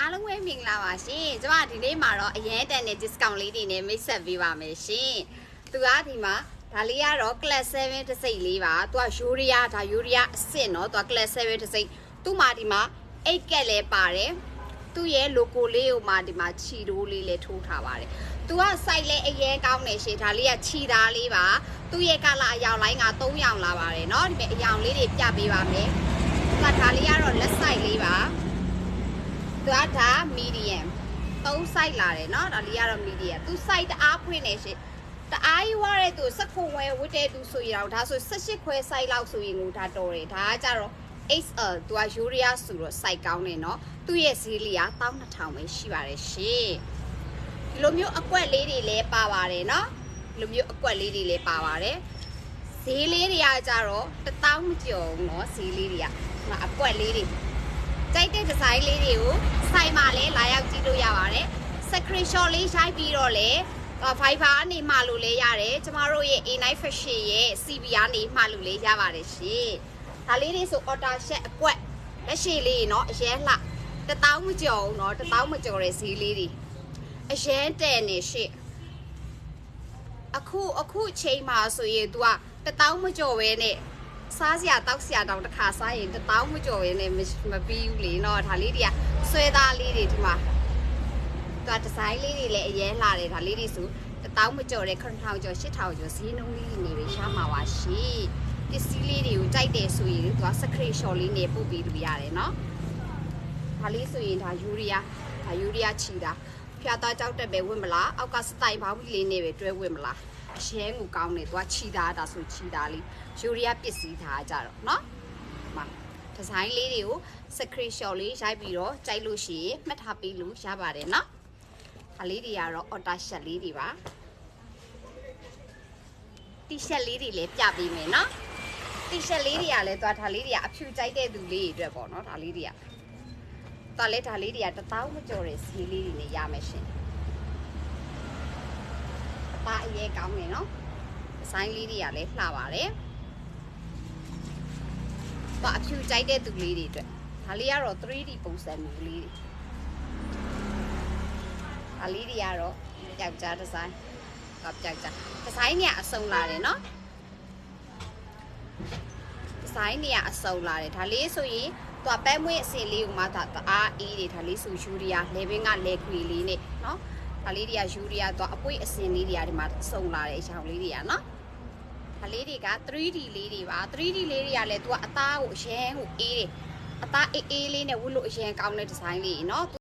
အားလုံးပဲမင်္ဂလာပါရှင်ကျမဒီနေ့မှာတော့အရင်တန်တဲ့ discount လေးတွေနဲ့မိတ်ဆက်ပေးပါမယ်ရှင်သူကဒီမှာဒါလေးကတော့ class 7တစ်စိတ်လေးပါသူကယူရီးယားဒါယူရီးယားအစ်စ်เนาะသူက class 7တစ်စိတ်သူ့မှာဒီမှာ8ကက်လဲပါတယ်သူ့ရဲ့ logo လေးကိုမှဒီမှာခြီတိုးလေးလဲထိုးထားပါတယ်သူက site လဲအရင်ကောင်းနေရှင်ဒါလေးကခြီသားလေးပါသူ့ရဲ့ကလာအယောင်လိုင်းက3ရောင်လာပါတယ်เนาะဒီမဲ့အယောင်လေးတွေပြပေးပါမယ်သူကဒါလေးကတော့လက် site လေးပါသူကဒါ medium 3 site လာတယ်เนาะဒါလေးကတော့ medium သူ site တအားဖွင့်နေရှင်တအားရွာတဲ့သူ16ခွဲဝတ်တဲ့သူဆိုရင်တော့ဒါဆို18ခွဲ site လောက်ဆိုရင်ကိုဒါတော်တယ်ဒါကကြတော့ XL သူက Urea ဆိုတော့ site ကောင်းတယ်เนาะသူ့ရဲ့ဈေးလေးက12000ပဲရှိပါတယ်ရှင်ဒီလိုမျိုးအကွက်လေးတွေလည်းပါပါတယ်เนาะဒီလိုမျိုးအကွက်လေးတွေလည်းပါပါတယ်ဈေးလေးတွေကကြတော့1000မကျော်ဘူးเนาะဈေးလေးတွေကအကွက်လေးတွေကြိုက်တဲ့ဒီဇိုင်းလေးတွေကိုစိုက်မှာလဲလာရောက်ကြည့်လို့ရပါတယ် screenshot လေးရိုက်ပြီးတော့လဲFiverr အနေမှာလို့လဲရတယ်ကျမတို့ရဲ့ A9 Fashion ရဲ့ CB အနေမှာလို့လဲရပါတယ်ရှင်ဒါလေးတွေဆို order set အကွက်လက်ရှိလေးเนาะအရင်လှ1000မကျော်ဘူးเนาะ1000မကျော်တဲ့ဈေးလေးတွေအရင်တဲ့နေရှင့်အခုချိန်မှာဆိုရင် तू က1000မကျော်ပဲနဲ့စားစရာတောက်စရာတောင်တစ်ခါစားရင်1000မကျော်ပဲနဲ့မပြီးဘူးလေเนาะဒါလေးတွေကဆွဲသားလေးတွေဒီမှာသူကဒီဇိုင်းလေးတွေလည်းအရင်လာတယ်ဒါလေးတွေဆို1000မကျော်တဲ့9000ကျော်8000ကျော်ဈေးနှုန်းလေးနေပဲရှားမှာပါရှင်ပစ္စည်းလေးတွေကိုကြိုက်တယ်ဆိုရင်သူက screenshot လေးနဲ့ပို့ပေးလို့ရတယ်เนาะဒါလေးဆိုရင်ဒါယူရီးယားချီတာဖျားသားကြောက်တက်ပဲဝင်မလားအောက်ကစတိုင်ဘောင်းလေးနဲ့ပဲတွဲဝင်မလားအရှဲကိုကောင်းတယ်သူကချီတာဒါဆိုချီတာလေးယူရီးယားပစ္စည်းထားကြတော့เนาะဒီဇိုင်းလေးတွေကို screenshot လေးရိုက်ပြီးတော့ကြိုက်လို့ရှိရင်မှတ်ထားပေးလို့ရပါတယ်เนาะဒါလေးတွေကတော့ order shirt လေးတွေပါ t-shirt လေးတွေလည်းပြပေးမယ်เนาะ t-shirt လေးတွေကလည်းသွားဒါလေးတွေကအဖြူကြိုက်တဲ့သူလေးတွေအတွက်ပေါ့เนาะဒါလေးတွေကသွားလဲဒါလေးတွေက1000မကျော်တဲ့ဈေးလေးတွေနဲ့ရမယ်ရှင်အပါအရေးကောင်းနေเนาะဒီဇိုင်းလေးတွေကလည်းလှပါတယ်သွားအဖြူကြိုက်တဲ့သူလေးတွေအတွက်ဒါလေးကတော့ 3D ပုံစံမျိုးလေးတွေဒါလေးတွေကတော့ယောက်ျားဒီဇိုင်းကပ်ယောက်ျားဒီဇိုင်းเนี่ยအစုံလာတယ်เนาะဒီဇိုင်းเนี่ยအစုံလာတယ်ဒါလေးဆိုရင်သူကပဲမွေးအစင်လေးကိုမှဒါအားအေးတွေဒါလေးဆိုယူရီးယားလေဘင်းကလေခွေလေးနဲ့เนาะဒါလေးတွေကယူရီးယားသူကအပွေးအစင်လေးတွေကဒီမှာစုံလာတဲ့အကြောင်းလေးတွေကเนาะဒါလေးတွေက 3D လေးတွေပါ 3D လေးတွေကလည်းသူကအသားကိုအရင်ကိုအေးတယ်အသားအေးလေးနဲ့ဝတ်လို့အရင်ကောင်းတဲ့ဒီဇိုင်းလေးเนาะ